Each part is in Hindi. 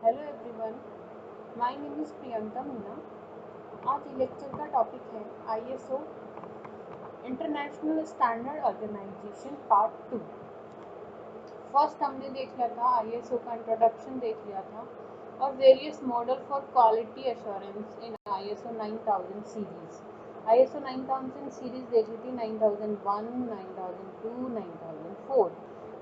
Hello everyone, my name is Priyanka Meena. आज लेक्चर का टॉपिक है ISO international standard organisation part 2। First हमने देख लिया था, आईएसओ का इंट्रोडक्शन देख लिया था और various model for quality assurance in ISO 9000 series. ISO 9000 series देख ली थी, 9001, 9002, 9004।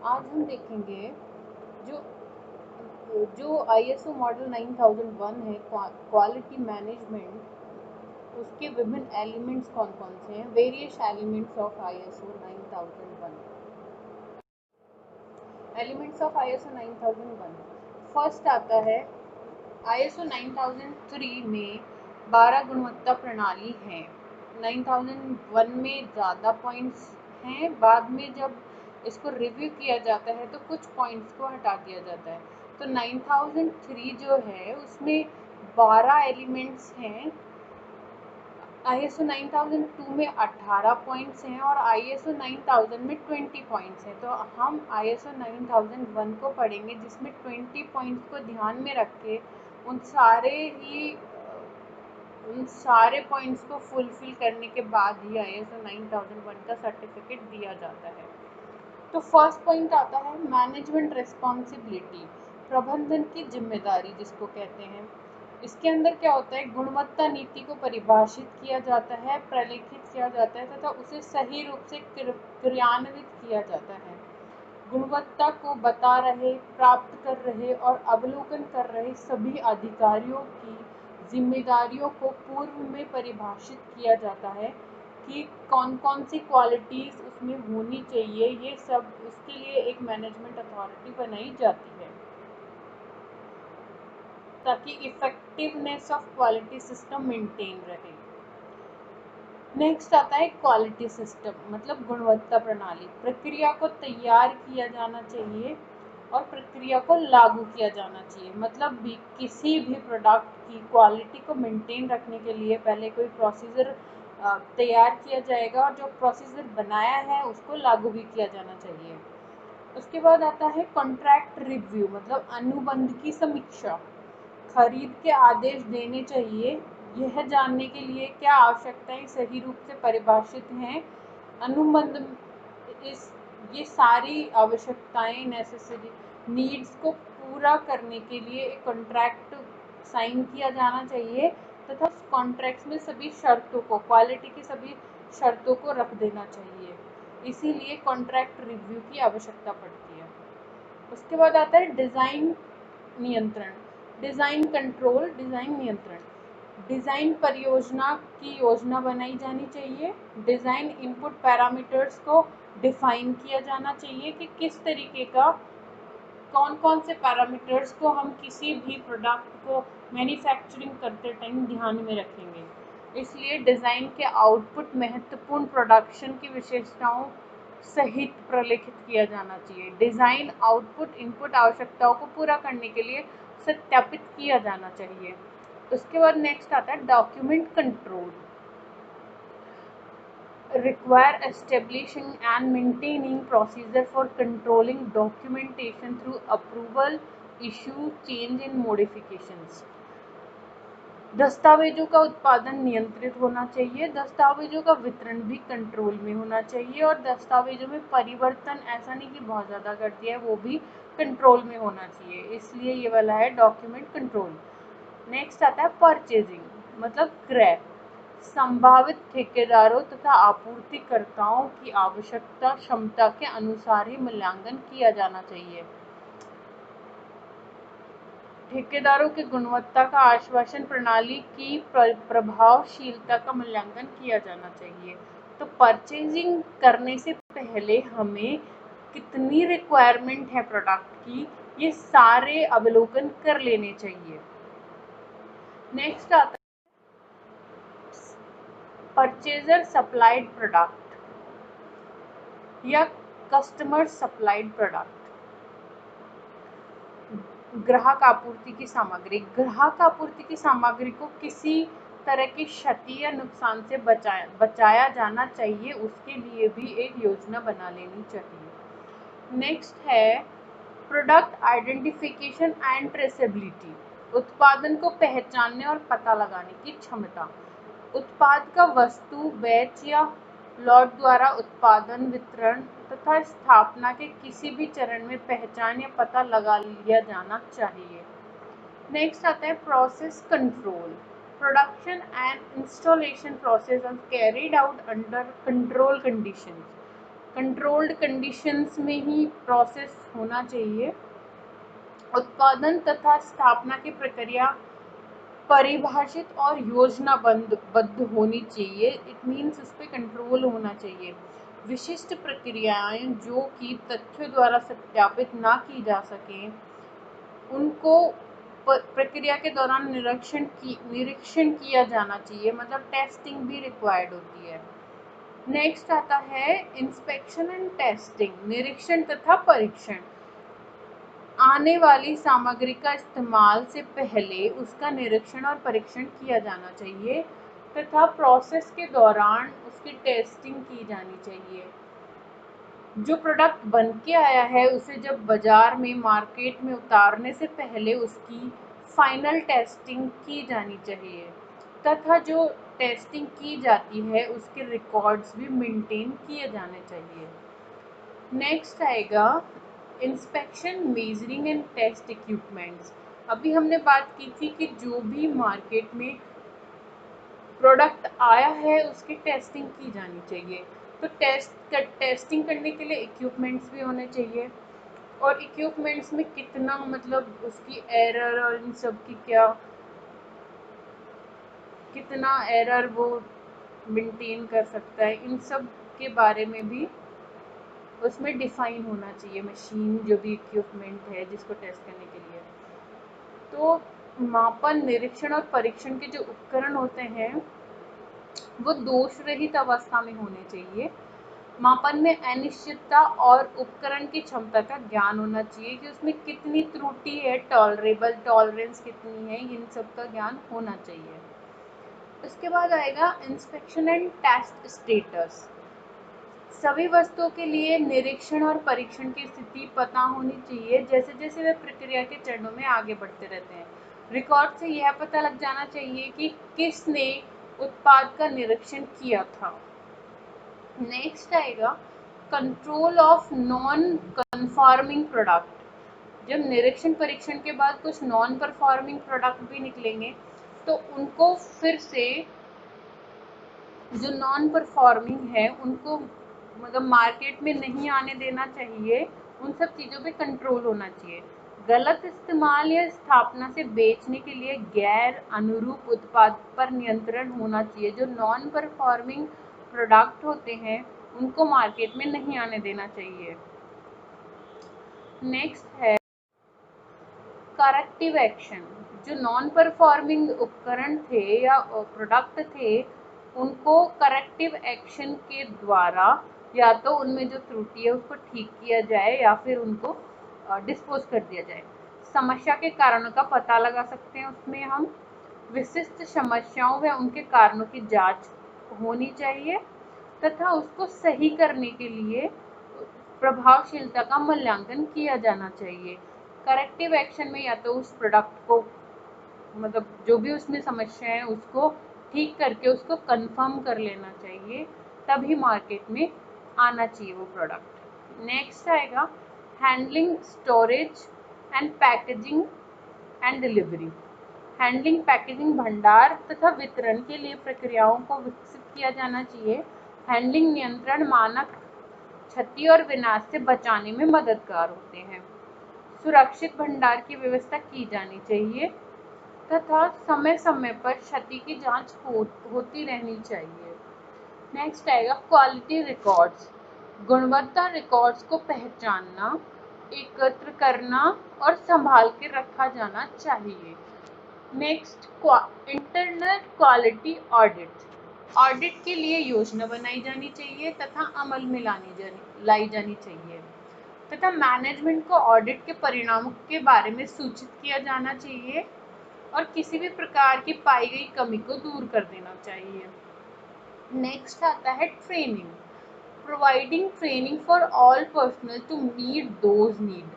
आज हम देखेंगे जो आईएसओ मॉडल 9001 है, क्वालिटी मैनेजमेंट, उसके विभिन्न एलिमेंट्स कौन कौन से हैं, various elements of ISO 9001। Elements of ISO 9001 first आता है आईएसओ 9003 में 12 गुणवत्ता प्रणाली है। 9001 में ज़्यादा पॉइंट्स हैं, बाद में जब इसको रिव्यू किया जाता है तो कुछ पॉइंट्स को हटा दिया जाता है। तो 9003 जो है उसमें 12 एलिमेंट्स हैं। आईएसओ 9002 में 18 पॉइंट्स हैं और आईएसओ 9000 में 20 पॉइंट्स हैं। तो हम आईएसओ 9001 को पढ़ेंगे जिसमें 20 पॉइंट्स को ध्यान में रख के उन सारे पॉइंट्स को फुलफिल करने के बाद ही आईएसओ 9001 का सर्टिफिकेट दिया जाता है। तो फर्स्ट पॉइंट आता है मैनेजमेंट रिस्पॉन्सिबिलिटी, प्रबंधन की जिम्मेदारी जिसको कहते हैं। इसके अंदर क्या होता है, गुणवत्ता नीति को परिभाषित किया जाता है, प्रलेखित किया जाता है तथा उसे सही रूप से क्रियान्वित किया जाता है। गुणवत्ता को बता रहे, प्राप्त कर रहे और अवलोकन कर रहे सभी अधिकारियों की जिम्मेदारियों को पूर्व में परिभाषित किया जाता है कि कौन कौन सी क्वालिटीज़ उसमें होनी चाहिए। ये सब उसके लिए एक मैनेजमेंट अथॉरिटी बनाई जाती है ताकि effectiveness of quality system maintain रहे। नेक्स्ट आता है क्वालिटी सिस्टम, मतलब गुणवत्ता प्रणाली। प्रक्रिया को तैयार किया जाना चाहिए और प्रक्रिया को लागू किया जाना चाहिए। मतलब किसी भी प्रोडक्ट की क्वालिटी को मेंटेन रखने के लिए पहले कोई प्रोसीजर तैयार किया जाएगा और जो प्रोसीजर बनाया है उसको लागू भी किया जाना चाहिए। उसके बाद आता है कॉन्ट्रैक्ट रिव्यू, मतलब अनुबंध की समीक्षा। खरीद के आदेश देने चाहिए, यह जानने के लिए क्या आवश्यकताएं सही रूप से परिभाषित हैं। अनुबंध ये सारी आवश्यकताएं, नेसेसरी नीड्स को पूरा करने के लिए एक कॉन्ट्रैक्ट साइन किया जाना चाहिए तथा कॉन्ट्रैक्ट्स में सभी शर्तों को, क्वालिटी की सभी शर्तों को रख देना चाहिए। इसीलिए कॉन्ट्रैक्ट रिव्यू की आवश्यकता पड़ती है। उसके बाद आता है डिज़ाइन नियंत्रण, डिज़ाइन कंट्रोल, डिज़ाइन नियंत्रण। डिज़ाइन परियोजना की योजना बनाई जानी चाहिए। डिज़ाइन इनपुट पैरामीटर्स को डिफाइन किया जाना चाहिए कि किस तरीके का, कौन कौन से पैरामीटर्स को हम किसी भी प्रोडक्ट को मैन्युफैक्चरिंग करते टाइम ध्यान में रखेंगे। इसलिए डिज़ाइन के आउटपुट महत्वपूर्ण प्रोडक्शन की विशेषताओं सहित प्रलेखित किया जाना चाहिए। डिज़ाइन आउटपुट इनपुट आवश्यकताओं को पूरा करने के लिए सत्यापित किया जाना चाहिए। उसके बाद नेक्स्ट आता है document control, require establishing and maintaining procedure for controlling documentation through approval, issue, change and modifications। दस्तावेजों का उत्पादन नियंत्रित होना चाहिए, दस्तावेजों का वितरण भी कंट्रोल में होना चाहिए और दस्तावेजों में परिवर्तन ऐसा नहीं कि बहुत ज़्यादा कर दिया है, वो भी कंट्रोल में होना चाहिए। इसलिए ये वाला है डॉक्यूमेंट कंट्रोल। नेक्स्ट आता है परचेजिंग, मतलब क्रय। संभावित ठेकेदारों तथा आपूर्तिकर्ताओं की आवश्यकता क्षमता के अनुसार ही मूल्यांकन किया जाना चाहिए। ठेकेदारों की गुणवत्ता का आश्वासन प्रणाली की प्रभावशीलता का मूल्यांकन किया जाना चाहिए। तो परचेजिंग करने से पहले हमें कितनी रिक्वायरमेंट है प्रोडक्ट की, ये सारे अवलोकन कर लेने चाहिए। नेक्स्ट आता है परचेजर सप्लाइड प्रोडक्ट या कस्टमर सप्लाइड प्रोडक्ट। ग्राहक आपूर्ति की सामग्री, ग्राहक आपूर्ति की सामग्री को किसी तरह की क्षति या नुकसान से बचाया जाना चाहिए, उसके लिए भी एक योजना बना लेनी चाहिए। नेक्स्ट है प्रोडक्ट आइडेंटिफिकेशन एंड ट्रेसेबिलिटी, उत्पादन को पहचानने और पता लगाने की क्षमता। उत्पाद का वस्तु, बैच या लॉट द्वारा उत्पादन, वितरण तथा स्थापना के किसी भी चरण में पहचान या पता लगा लिया जाना चाहिए। नेक्स्ट आता है process control. Production and installation process are carried out under control conditions. Controlled conditions में ही प्रोसेस होना चाहिए। उत्पादन तथा स्थापना की प्रक्रिया परिभाषित और योजनाबद्ध होनी चाहिए। इट मीन्स उस पर कंट्रोल होना चाहिए। विशिष्ट प्रक्रियाएं जो कि तथ्यों द्वारा सत्यापित ना की जा सकें, उनको प्रक्रिया के दौरान निरीक्षण किया जाना चाहिए, मतलब टेस्टिंग भी रिक्वायर्ड होती है। नेक्स्ट आता है इंस्पेक्शन एंड टेस्टिंग, निरीक्षण तथा परीक्षण। आने वाली सामग्री का इस्तेमाल से पहले उसका निरीक्षण और परीक्षण किया जाना चाहिए तथा प्रोसेस के दौरान उसकी टेस्टिंग की जानी चाहिए। जो प्रोडक्ट बन के आया है उसे जब बाजार में मार्केट में उतारने से पहले उसकी फाइनल टेस्टिंग की जानी चाहिए तथा जो टेस्टिंग की जाती है उसके रिकॉर्ड्स भी मेंटेन किए जाने चाहिए। नेक्स्ट आएगा inspection, measuring and test equipments. अभी हमने बात की थी कि जो भी मार्केट में प्रोडक्ट आया है उसकी टेस्टिंग की जानी चाहिए। तो टेस्टिंग करने के लिए इक्विपमेंट्स भी होने चाहिए, और इक्विपमेंट्स में कितना मतलब उसकी एरर और इन सब की कितना एरर वो मेंटेन कर सकता है, इन सब के बारे में भी उसमें डिफाइन होना चाहिए मशीन, जो भी इक्विपमेंट है जिसको टेस्ट करने के लिए। तो मापन, निरीक्षण और परीक्षण के जो उपकरण होते हैं वो दोष रहित अवस्था में होने चाहिए। मापन में अनिश्चितता और उपकरण की क्षमता का ज्ञान होना चाहिए कि उसमें कितनी त्रुटि है, टॉलरेंस कितनी है, इन सब का ज्ञान होना चाहिए। उसके बाद आएगा इंस्पेक्शन एंड टेस्ट स्टेटस। सभी वस्तुओं के लिए निरीक्षण और परीक्षण की स्थिति पता होनी चाहिए जैसे जैसे वे प्रक्रिया के चरणों में आगे बढ़ते रहते हैं। रिकॉर्ड से यह पता लग जाना चाहिए कि किसने उत्पाद का निरीक्षण किया था। नेक्स्ट आएगा control of non conforming product. जब निरीक्षण परीक्षण के बाद कुछ नॉन परफॉर्मिंग प्रोडक्ट भी निकलेंगे तो उनको फिर से, जो नॉन परफॉर्मिंग है उनको मतलब मार्केट में नहीं आने देना चाहिए। उन सब चीज़ों पे कंट्रोल होना चाहिए। गलत इस्तेमाल या स्थापना से बेचने के लिए गैर अनुरूप उत्पाद पर नियंत्रण होना चाहिए। जो नॉन परफॉर्मिंग प्रोडक्ट होते हैं उनको मार्केट में नहीं आने देना चाहिए। नेक्स्ट है करेक्टिव एक्शन। जो नॉन परफॉर्मिंग उपकरण थे या प्रोडक्ट थे उनको करेक्टिव एक्शन के द्वारा या तो उनमें जो त्रुटि है उसको ठीक किया जाए या फिर उनको डिस्पोज कर दिया जाए। समस्या के कारणों का पता लगा सकते हैं उसमें हम। विशिष्ट समस्याओं व उनके कारणों की जांच होनी चाहिए तथा उसको सही करने के लिए प्रभावशीलता का मूल्यांकन किया जाना चाहिए। करेक्टिव एक्शन में या तो उस प्रोडक्ट को मतलब जो भी उसमें समस्या है उसको ठीक करके उसको कंफर्म कर लेना चाहिए, तभी मार्केट में आना चाहिए वो प्रोडक्ट। नेक्स्ट आएगा handling, storage and packaging and delivery. Handling, packaging, भंडार तथा वितरण के लिए प्रक्रियाओं को विकसित किया जाना चाहिए। हैंडलिंग नियंत्रण मानक क्षति और विनाश से बचाने में मददगार होते हैं। सुरक्षित भंडार की व्यवस्था की जानी चाहिए तथा समय समय पर क्षति की जांच होती रहनी चाहिए। नेक्स्ट आएगा क्वालिटी रिकॉर्ड्स। गुणवत्ता रिकॉर्ड्स को पहचानना, एकत्र करना और संभाल के रखा जाना चाहिए। Next internal quality audit. Audit के लिए योजना बनाई जानी चाहिए तथा अमल में लाई जानी चाहिए तथा मैनेजमेंट को ऑडिट के परिणामों के बारे में सूचित किया जाना चाहिए और किसी भी प्रकार की पाई गई कमी को दूर कर देना चाहिए। नेक्स्ट आता है training. Providing training for all personnel to meet those need.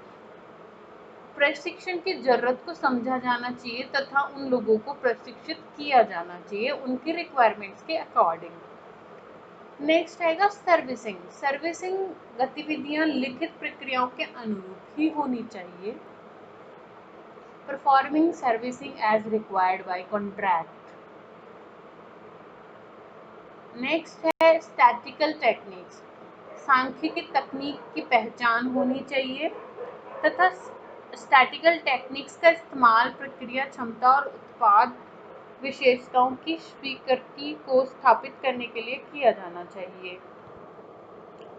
प्रशिक्षण की जरूरत को समझा जाना चाहिए तथा उन लोगों को प्रशिक्षित किया जाना चाहिए उनकी रिक्वायरमेंट्स के अकॉर्डिंग। नेक्स्ट आएगा सर्विसिंग। सर्विसिंग गतिविधियां लिखित प्रक्रियाओं के अनुरूप ही होनी चाहिए। Performing servicing as required by contract. Next है स्टैटिकल टेक्निक्स। सांख्यिकी तकनीक की पहचान होनी चाहिए तथा स्टैटिकल टेक्निक्स का इस्तेमाल प्रक्रिया क्षमता और उत्पाद विशेषताओं की स्वीकृति को स्थापित करने के लिए किया जाना चाहिए।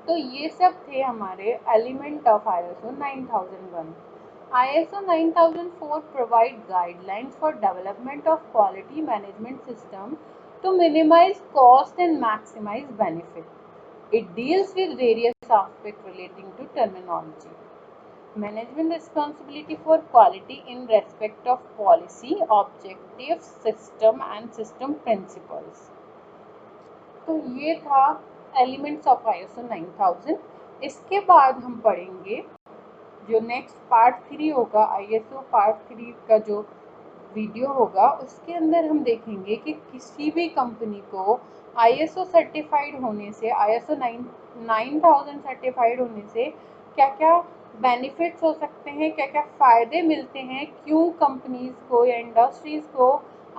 तो ये सब थे हमारे element of ISO 9001। ISO 9004 provide guidelines for development of quality management system to minimize cost and maximize benefit. It deals with various aspects relating to terminology, management responsibility for quality in respect of policy, objectives, system and system principles. तो ये था एलिमेंट्स ऑफ ISO 9000। इसके बाद हम पढ़ेंगे जो नेक्स्ट पार्ट 3 होगा, ISO पार्ट 3 का जो वीडियो होगा उसके अंदर हम देखेंगे कि किसी भी कंपनी को ISO सर्टिफाइड होने से, ISO 9000 सर्टिफाइड होने से क्या क्या बेनिफिट्स हो सकते हैं, क्या क्या फ़ायदे मिलते हैं, क्यों कंपनीज को या इंडस्ट्रीज़ को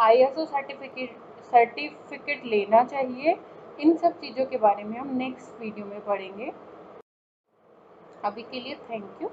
ISO सर्टिफिकेट लेना चाहिए, इन सब चीज़ों के बारे में हम नेक्स्ट वीडियो में पढ़ेंगे। अभी के लिए थैंक यू।